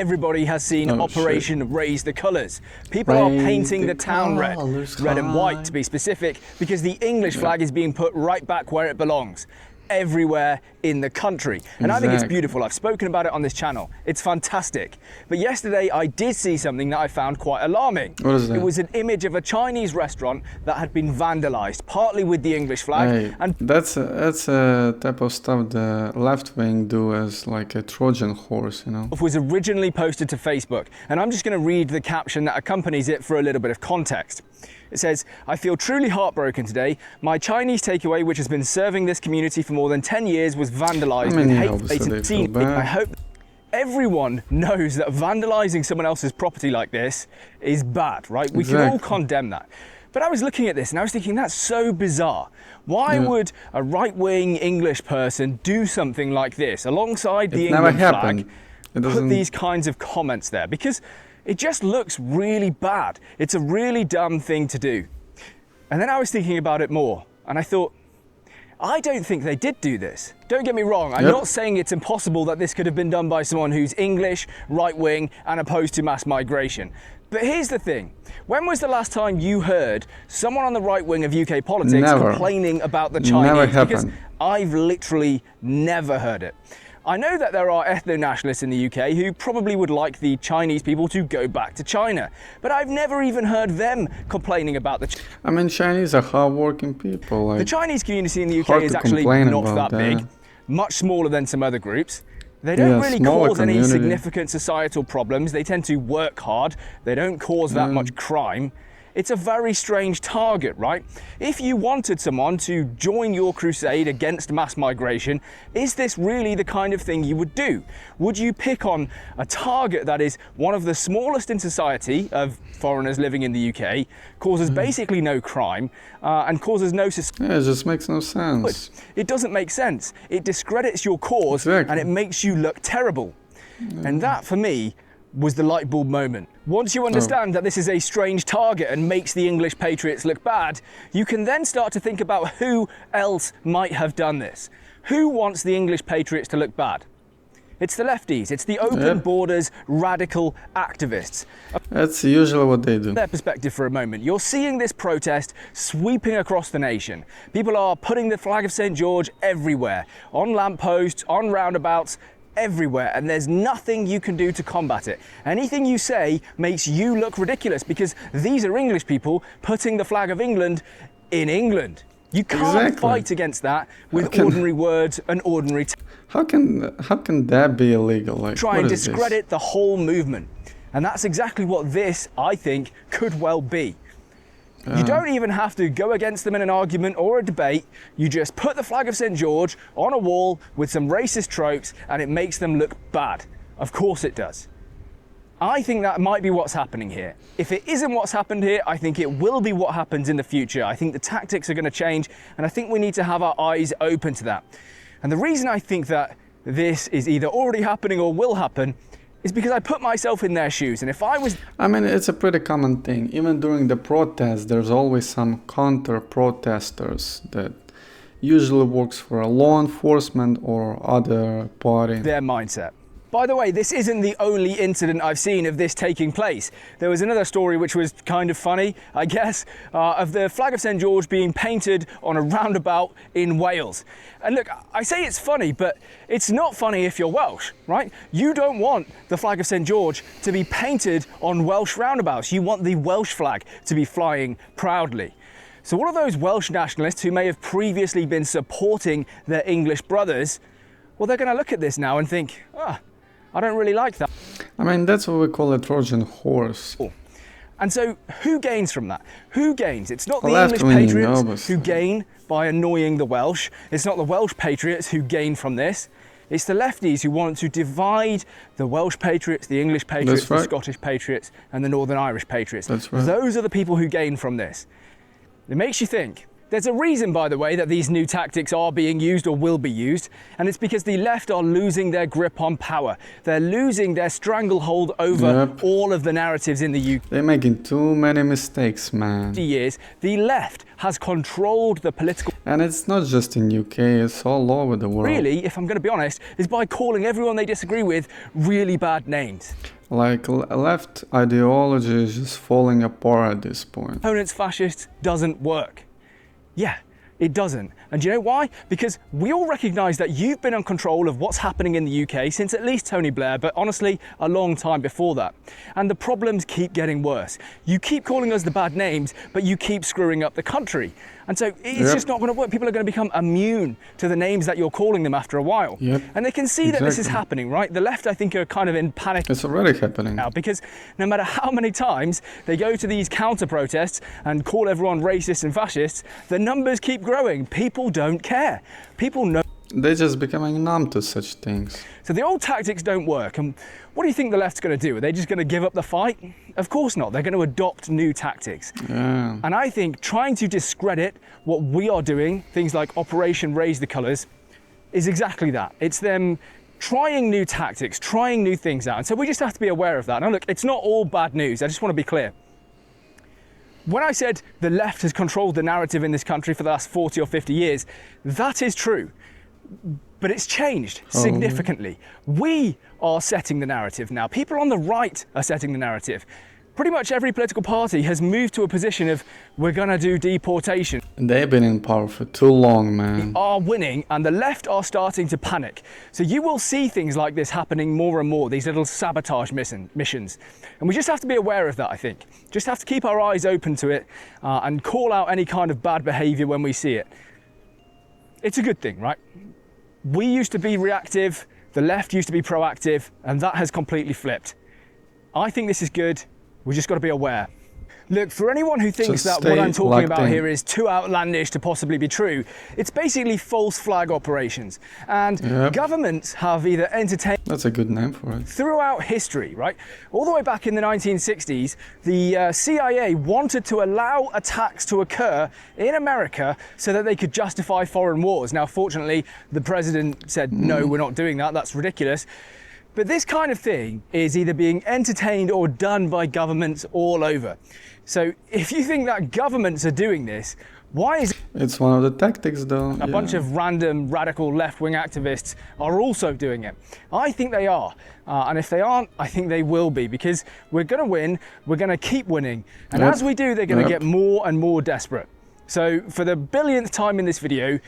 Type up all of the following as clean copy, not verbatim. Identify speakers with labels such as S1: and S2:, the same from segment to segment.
S1: Everybody has seen Operation Raise the Colours. People are painting the town red and white to be specific, because the English flag is being put right back where it belongs, everywhere in the country. And I think it's beautiful. I've spoken about it on this channel. It's fantastic. But yesterday I did see something that I found quite alarming.
S2: What is that?
S1: It was an image of a Chinese restaurant that had been vandalized, partly with the English flag. And
S2: that's a type of stuff the left wing do as like a Trojan horse, you know.
S1: It was originally posted to Facebook, and I'm just going to read the caption that accompanies it for a little bit of context. It says, "I feel truly heartbroken today. My Chinese takeaway, which has been serving this community for more than 10 years, was vandalized with hate. I hope everyone knows that vandalizing someone else's property like this is bad, right? We can all condemn that." But I was looking at this and I was thinking, that's so bizarre. Why would a right-wing English person do something like this alongside the England flag? Put these kinds of comments there, because it just looks really bad. It's a really dumb thing to do. And then I was thinking about it more, and I thought, I don't think they did do this. Don't get me wrong, I'm not saying it's impossible that this could have been done by someone who's English, right-wing, and opposed to mass migration. But here's the thing. When was the last time you heard someone on the right wing of UK politics complaining about the Chinese? Because I've literally never heard it. I know that there are ethno-nationalists in the UK who probably would like the Chinese people to go back to China, but I've never even heard them complaining about the
S2: I mean, Chinese are hard-working people. Like,
S1: the Chinese community in the UK is actually not that big, much smaller than some other groups. They don't really cause any significant societal problems. They tend to work hard. They don't cause that much crime. It's a very strange target, right? If you wanted someone to join your crusade against mass migration, is this really the kind of thing you would do? Would you pick on a target that is one of the smallest in society of foreigners living in the UK, causes basically no crime, and causes no
S2: Yeah, it just makes no sense.
S1: It doesn't make sense. It discredits your cause and it makes you look terrible. And that, for me, was the light bulb moment. Once you understand that this is a strange target and makes the English patriots look bad, you can then start to think about who else might have done this. Who wants the English patriots to look bad? It's the lefties, it's the open borders, radical activists.
S2: That's usually what they do.
S1: Their perspective for a moment. You're seeing this protest sweeping across the nation. People are putting the flag of St. George everywhere, on lampposts, on roundabouts, everywhere, and there's nothing you can do to combat it. Anything you say makes you look ridiculous, because these are English people putting the flag of England in England. You can't fight against that with ordinary words and ordinary
S2: how can that be illegal? Like,
S1: try and discredit the whole movement. And that's exactly what this, I think, could well be. You don't even have to go against them in an argument or a debate. You just put the flag of St. George on a wall with some racist tropes and it makes them look bad. Of course it does. I think that might be what's happening here. If it isn't what's happened here, I think it will be what happens in the future. I think the tactics are going to change, and I think we need to have our eyes open to that. And the reason I think that this is either already happening or will happen is because I put myself in their shoes, and if I was...
S2: I mean, it's a pretty common thing. Even during the protests, there's always some counter-protesters that usually works for a law enforcement or other party.
S1: Their mindset. By the way, this isn't the only incident I've seen of this taking place. There was another story which was kind of funny, I guess, of the flag of St. George being painted on a roundabout in Wales. And look, I say it's funny, but it's not funny if you're Welsh, right? You don't want the flag of St. George to be painted on Welsh roundabouts. You want the Welsh flag to be flying proudly. So all of those Welsh nationalists who may have previously been supporting their English brothers, well, they're going to look at this now and think, I don't really like that.
S2: I mean, that's what we call a Trojan horse.
S1: And so who gains from that? Who gains? It's not the English patriots who gain by annoying the Welsh. It's not the Welsh patriots who gain from this. It's the lefties who want to divide the Welsh patriots, the English patriots, the Scottish patriots, and the Northern Irish patriots. Those are the people who gain from this. It makes you think, There's a reason, by the way, that these new tactics are being used or will be used, and it's because the left are losing their grip on power. They're losing their stranglehold over all of the narratives in the UK.
S2: They're making too many mistakes, man.
S1: Years, the left has controlled the political...
S2: And it's not just in UK, it's all over the world.
S1: Really, if I'm going to be honest, is by calling everyone they disagree with really bad names.
S2: Like, left ideology is just falling apart at this point.
S1: Opponents fascist doesn't work. Yeah, it doesn't. And do you know why? Because we all recognise that you've been in control of what's happening in the UK since at least Tony Blair, but honestly, a long time before that. And the problems keep getting worse. You keep calling us the bad names, but you keep screwing up the country. And so it's just not going to work. People are going to become immune to the names that you're calling them after a while. And they can see that this is happening, right? The left, I think, are kind of in panic.
S2: It's already happening
S1: now, because no matter how many times they go to these counter protests and call everyone racist and fascists, the numbers keep growing. People don't care. People know.
S2: They're just becoming numb to such things.
S1: So the old tactics don't work. And what do you think the left's going to do? Are they just going to give up the fight? Of course not. They're going to adopt new tactics. And I think trying to discredit what we are doing, things like Operation Raise the Colours, is exactly that. It's them trying new tactics, trying new things out. And so we just have to be aware of that. Now look, it's not all bad news. I just want to be clear. When I said the left has controlled the narrative in this country for the last 40 or 50 years, that is true. But it's changed significantly. We are setting the narrative now. People on the right are setting the narrative. Pretty much every political party has moved to a position of, we're going to do deportation.
S2: They've been in power for too long, man.
S1: We are winning, and the left are starting to panic. So you will see things like this happening more and more, these little sabotage missions. And we just have to be aware of that, I think. Just have to keep our eyes open to it and call out any kind of bad behaviour when we see it. It's a good thing, right? We used to be reactive, the left used to be proactive, and that has completely flipped. I think this is good. We just got to be aware. Look, for anyone who thinks that what I'm talking about here is too outlandish to possibly be true, it's basically false flag operations. And governments have either entertained...
S2: That's a good name for it.
S1: Throughout history, right? All the way back in the 1960s, the CIA wanted to allow attacks to occur in America so that they could justify foreign wars. Now, fortunately, the president said, no, we're not doing that. That's ridiculous. But this kind of thing is either being entertained or done by governments all over. So if you think that governments are doing this, why is it?
S2: It's one of the tactics, though.
S1: A bunch of random radical left-wing activists are also doing it. I think they are. And if they aren't, I think they will be, because we're going to win. We're going to keep winning. And as we do, they're going to get more and more desperate. So for the billionth time in this video,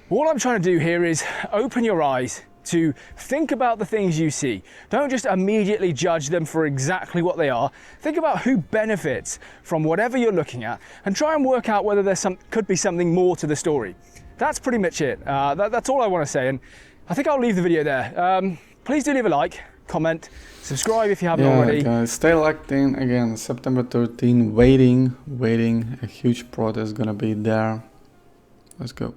S1: all I'm trying to do here is open your eyes to think about the things you see. Don't just immediately judge them for exactly what they are. Think about who benefits from whatever you're looking at and try and work out whether there's could be something more to the story. That's pretty much it. That's all I want to say, and I think I'll leave the video there. Please do leave a like, comment, subscribe if you haven't already.
S2: Guys, stay locked in. Again, September 13, waiting. A huge protest gonna be there. Let's go.